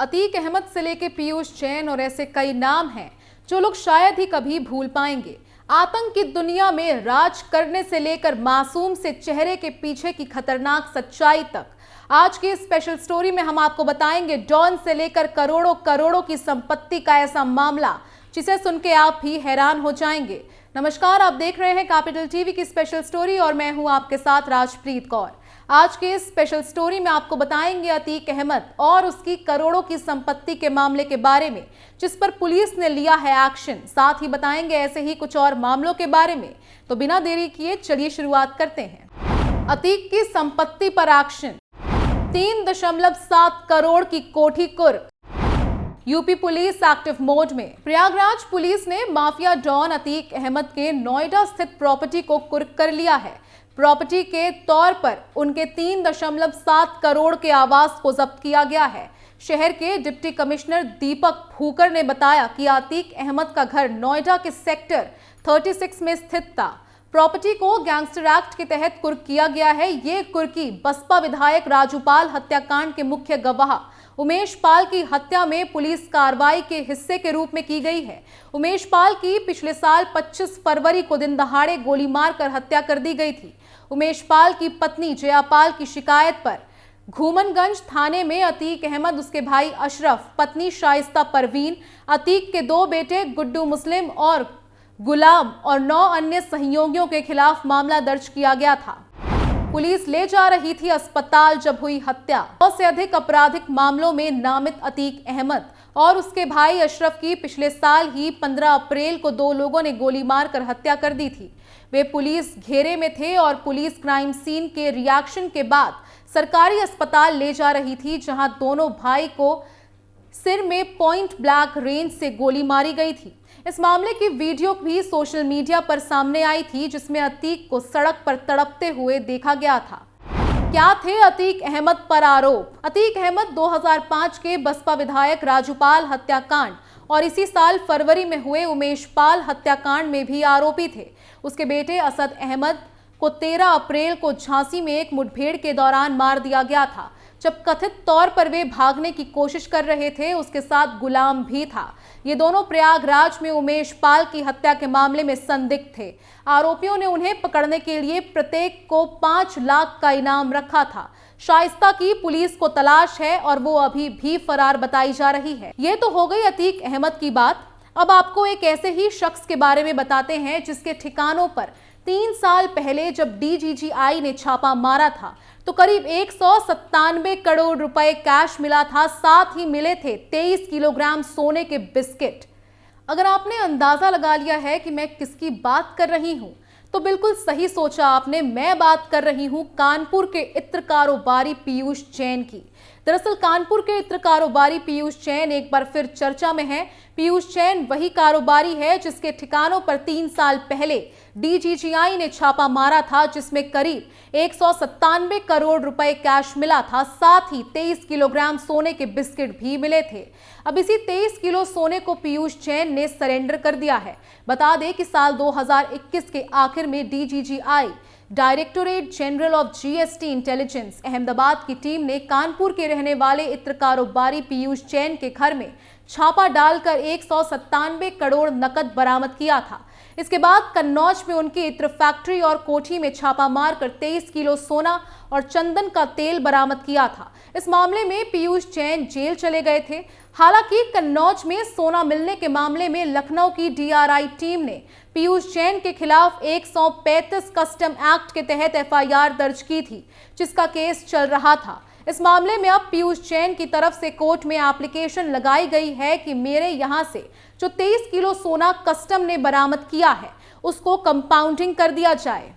अतीक अहमद से लेके पीयूष जैन और ऐसे कई नाम हैं जो लोग शायद ही कभी भूल पाएंगे। आतंक की दुनिया में राज करने से लेकर मासूम से चेहरे के पीछे की खतरनाक सच्चाई तक आज की स्पेशल स्टोरी में हम आपको बताएंगे। डॉन से लेकर करोड़ों करोड़ों की संपत्ति का ऐसा मामला जिसे सुन के आप भी हैरान हो जाएंगे। नमस्कार, आप देख रहे हैं कैपिटल टीवी की स्पेशल स्टोरी और मैं हूं आपके साथ राजप्रीत कौर। आज के इस स्पेशल स्टोरी में आपको बताएंगे अतीक अहमद और उसकी करोड़ों की संपत्ति के मामले के बारे में जिस पर पुलिस ने लिया है एक्शन। साथ ही बताएंगे ऐसे ही कुछ और मामलों के बारे में। तो बिना देरी किए चलिए शुरुआत करते हैं। अतीक की संपत्ति पर एक्शन। 3.7 करोड़ की कोठी कुर्क। यूपी पुलिस एक्टिव मोड में। प्रयागराज पुलिस ने माफिया डॉन अतीक अहमद के नोएडा स्थित प्रॉपर्टी को कुर्क कर लिया है। प्रॉपर्टी के तौर पर उनके 3.7 करोड़ के आवास को जब्त किया गया है। शहर के डिप्टी कमिश्नर दीपक भूकर ने बताया कि अतीक अहमद का घर नोएडा के सेक्टर 36 में स्थित था। प्रॉपर्टी को गैंगस्टर एक्ट के तहत कुर्क किया गया है। ये कुर्की बसपा विधायक राजूपाल हत्याकांड के मुख्य गवाह उमेश पाल की हत्या में पुलिस कार्रवाई के हिस्से के रूप में की गई है। उमेश पाल की पिछले साल 25 फरवरी को दिन दहाड़े गोली मारकर हत्या कर दी गई थी। उमेश पाल की पत्नी जयापाल की शिकायत पर घूमनगंज थाने में अतीक अहमद, उसके भाई अशरफ, पत्नी शाइस्ता परवीन, अतीक के 2 बेटे गुड्डू मुस्लिम और गुलाम और 9 अन्य सहयोगियों के खिलाफ मामला दर्ज किया गया था। पुलिस ले जा रही थी अस्पताल जब हुई हत्या। 100 से अधिक आपराधिक मामलों में नामित अतीक अहमद और उसके भाई अशरफ की पिछले साल ही 15 अप्रैल को 2 लोगों ने गोली मारकर हत्या कर दी थी। वे पुलिस घेरे में थे और पुलिस क्राइम सीन के रिएक्शन के बाद सरकारी अस्पताल ले जा रही थी, जहां दोनों भाई को सिर में पॉइंट ब्लैंक रेंज से गोली मारी गई थी। इस मामले की वीडियो भी सोशल मीडिया पर सामने आई थी, जिसमें अतीक को सड़क पर तड़पते हुए देखा गया था। क्या थे अतीक अहमद पर आरोप? अतीक अहमद 2005 के बसपा विधायक राजूपाल हत्याकांड और इसी साल फरवरी में हुए उमेश पाल हत्याकांड में भी आरोपी थे। उसके बेटे असद अहमद को 13 अप्रैल को झांसी में एक मुठभेड़ के दौरान मार दिया गया था। जब कथित तौर पर वे भागने की कोशिश कर रहे थे, उसके साथ गुलाम भी था। ये दोनों प्रयागराज में उमेश पाल की हत्या के मामले में संदिग्ध थे। आरोपियों ने उन्हें पकड़ने के लिए प्रत्येक को 5 लाख का इनाम रखा था। शाइस्ता की पुलिस को तलाश है और वो अभी भी फरार बताई जा रही है। ये तो हो गई अतीक अहमद की बात। अब आपको एक ऐसे ही शख्स के बारे में बताते हैं जिसके ठिकानों पर 3 साल पहले जब डीजीजीआई ने छापा मारा था तो करीब 197 करोड़ रुपए कैश मिला था। साथ ही मिले थे 23 किलोग्राम सोने के बिस्किट। अगर आपने अंदाजा लगा लिया है कि मैं किसकी बात कर रही हूं तो बिल्कुल सही सोचा आपने। मैं बात कर रही हूं कानपुर के इत्र कारोबारी पीयूष जैन की। दरअसल कानपुर के इत्र कारोबारी पीयूष जैन एक बार फिर चर्चा में है। पीयूष जैन वही कारोबारी है जिसके ठिकानों पर 3 साल पहले डीजीजीआई ने छापा मारा था, जिसमें करीब 197 करोड़ रुपए कैश मिला था। साथ ही 23 किलोग्राम सोने के बिस्किट भी मिले थे। अब इसी 23 किलो सोने को पीयूष जैन ने सरेंडर कर दिया है। बता दें कि साल 2021 के आखिर में DGGI directorate general of GST intelligence Ahmedabad की टीम ने कानपुर के रहने वाले इत्र कारोबारी पीयूष जैन के घर में छापा डालकर 197 करोड़ नकद बरामद किया था। इसके बाद कन्नौज में उनकी इत्र फैक्ट्री और कोठी में छापा मारकर 23 किलो सोना और चंदन का तेल बरामद किया था। इस मामले में पीयूष जैन जेल चले गए थे। हालांकि कन्नौज में सोना मिलने के मामले में लखनऊ की डीआरआई टीम ने पीयूष जैन के खिलाफ 135 कस्टम एक्ट के तहत एफआईआर दर्ज की थी, जिसका केस चल रहा था। इस मामले में अब पीयूष जैन की तरफ से कोर्ट में एप्लीकेशन लगाई गई है कि मेरे यहां से जो 23 किलो सोना कस्टम ने बरामद किया है उसको कंपाउंडिंग कर दिया जाए।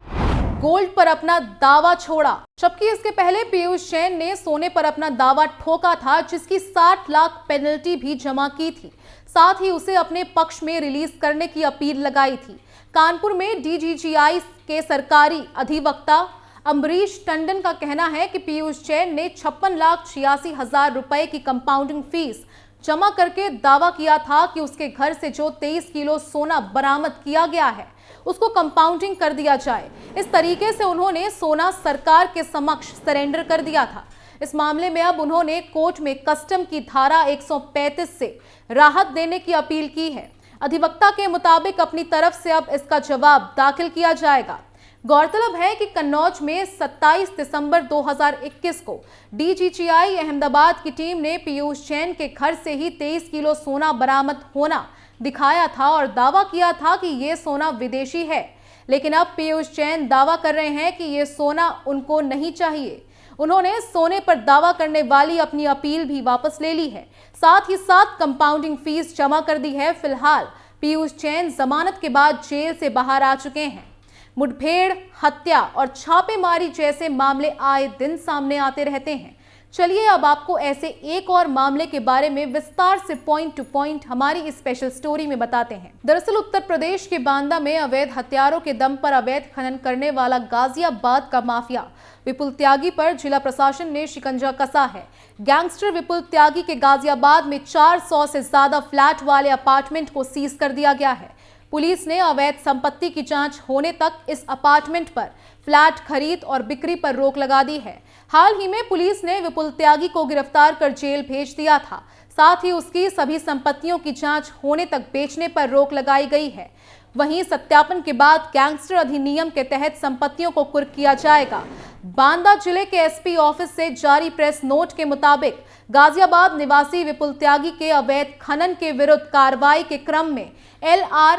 गोल्ड पर अपना दावा छोड़ा। जबकि इसके पहले पीयूष जैन ने सोने पर अपना दावा ठोका था, जिसकी 60 लाख पेनल्टी भी जमा की थी। साथ ही उसे अपने पक्ष में रिलीज करने की अपील लगाई थी। कानपुर में डीजीजीआई के सरकारी अधिवक्ता अम्बरीश टंडन का कहना है कि पीयूष जैन ने 56,86,000 रुपए की कंपाउंडिंग फीस जमा करके दावा किया था कि उसके घर से जो 23 किलो सोना बरामद किया गया है उसको कंपाउंडिंग कर दिया जाए। इस तरीके से उन्होंने सोना सरकार के समक्ष सरेंडर कर दिया था। इस मामले में अब उन्होंने कोर्ट में कस्टम की धारा 135 से राहत देने की अपील की है। अधिवक्ता के मुताबिक अपनी तरफ से अब इसका जवाब दाखिल किया जाएगा। गौरतलब है कि कन्नौज में 27 दिसंबर 2021 को डीजीजीआई अहमदाबाद की टीम ने पीयूष जैन के घर से ही 23 किलो सोना बरामद होना दिखाया था और दावा किया था कि ये सोना विदेशी है। लेकिन अब पीयूष जैन दावा कर रहे हैं कि ये सोना उनको नहीं चाहिए। उन्होंने सोने पर दावा करने वाली अपनी अपील भी वापस ले ली है। साथ ही साथ कंपाउंडिंग फीस जमा कर दी है। फिलहाल पीयूष जैन जमानत के बाद जेल से बाहर आ चुके हैं। मुठभेड़, हत्या और छापेमारी जैसे मामले आए दिन सामने आते रहते हैं। चलिए अब आपको ऐसे एक और मामले के बारे में विस्तार से पॉइंट टू पॉइंट हमारी इस स्पेशल स्टोरी में बताते हैं। दरअसल उत्तर प्रदेश के बांदा में अवैध हथियारों के दम पर अवैध खनन करने वाला गाजियाबाद का माफिया विपुल त्यागी पर जिला प्रशासन ने शिकंजा कसा है। गैंगस्टर विपुल त्यागी के गाजियाबाद में 400 से ज्यादा फ्लैट वाले अपार्टमेंट को सीज कर दिया गया है। पुलिस ने अवैध संपत्ति की जांच होने तक इस अपार्टमेंट पर फ्लैट खरीद और बिक्री पर रोक लगा दी है। हाल ही में पुलिस ने विपुल त्यागी को गिरफ्तार कर जेल भेज दिया था। साथ ही उसकी सभी संपत्तियों की जांच होने तक बेचने पर रोक लगाई गई है। वहीं सत्यापन के बाद गैंगस्टर अधिनियम के तहत संपत्तियों को कुर्क किया जाएगा। बांदा जिले के एसपी ऑफिस से जारी प्रेस नोट के मुताबिक गाजियाबाद निवासी विपुल त्यागी के अवैध खनन के विरुद्ध कार्रवाई के क्रम में LR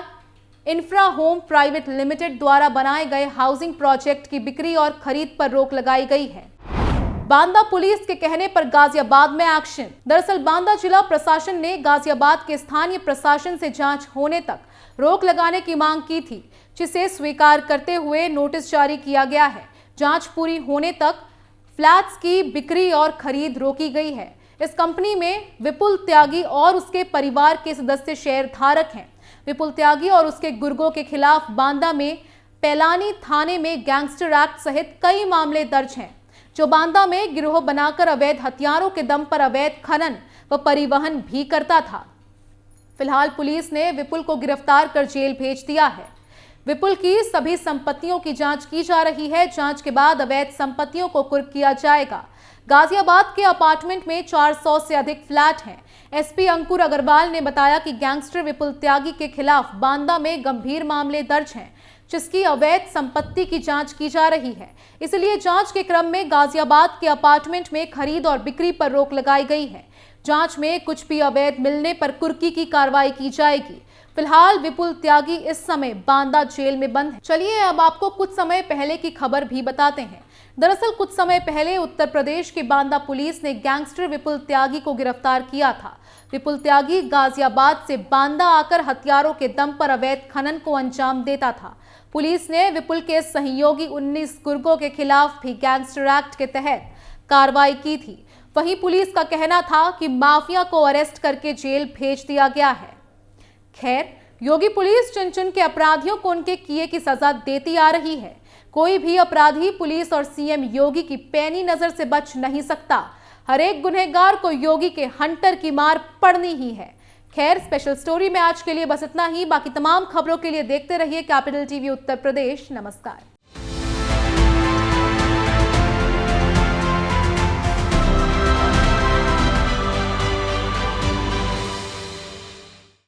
infra home private limited द्वारा बनाए गए हाउसिंग प्रोजेक्ट की बिक्री और खरीद पर रोक लगाई गई है। बांदा पुलिस के कहने पर गाजियाबाद में एक्शन। दरअसल बांदा जिला प्रशासन ने गाजियाबाद के स्थानीय प्रशासन से जांच होने तक रोक लगाने की मांग की थी, जिसे स्वीकार करते हुए नोटिस जारी किया गया है। जांच पूरी होने तक फ्लैट्स की बिक्री और खरीद रोकी गई है। इस कंपनी में विपुल त्यागी और उसके परिवार के सदस्य शेयर धारक हैं। विपुल त्यागी और उसके गुर्गों के खिलाफ बांदा में पैलानी थाने में गैंगस्टर एक्ट सहित कई मामले दर्ज हैं, जो बांदा में गिरोह बनाकर अवैध हथियारों के दम पर अवैध खनन व परिवहन भी करता था। फिलहाल पुलिस ने विपुल को गिरफ्तार कर जेल भेज दिया है। विपुल की सभी संपत्तियों की जांच की जा रही है। जांच के बाद अवैध संपत्तियों को कुर्क किया जाएगा। गाजियाबाद के अपार्टमेंट में 400 से अधिक फ्लैट हैं। एसपी अंकुर अग्रवाल ने बताया कि गैंगस्टर विपुल त्यागी के खिलाफ बांदा में गंभीर मामले दर्ज हैं, जिसकी अवैध संपत्ति की जांच की जा रही है। इसलिए जांच के क्रम में गाजियाबाद के अपार्टमेंट में खरीद और बिक्री पर रोक लगाई गई है। जांच में कुछ भी अवैध मिलने पर कुर्की की कार्रवाई की जाएगी। फिलहाल विपुल त्यागी इस समय बांदा जेल में बंद है। चलिए अब आपको कुछ समय पहले की खबर भी बताते हैं। दरअसल कुछ समय पहले उत्तर प्रदेश की बांदा पुलिस ने गैंगस्टर विपुल त्यागी को गिरफ्तार किया था। विपुल त्यागी गाजियाबाद से बांदा आकर हथियारों के दम पर अवैध खनन को अंजाम देता था। पुलिस ने विपुल के सहयोगी 19 गुर्गों के खिलाफ भी गैंगस्टर एक्ट के तहत कार्रवाई की थी। वहीं पुलिस का कहना था कि माफिया को अरेस्ट करके जेल भेज दिया गया है। खैर, योगी पुलिस चुन चुन के अपराधियों को उनके किए की सजा देती आ रही है। कोई भी अपराधी पुलिस और सीएम योगी की पैनी नजर से बच नहीं सकता। हर एक गुनहगार को योगी के हंटर की मार पड़नी ही है। खैर, स्पेशल स्टोरी में आज के लिए बस इतना ही। बाकी तमाम खबरों के लिए देखते रहिए कैपिटल टीवी उत्तर प्रदेश। नमस्कार।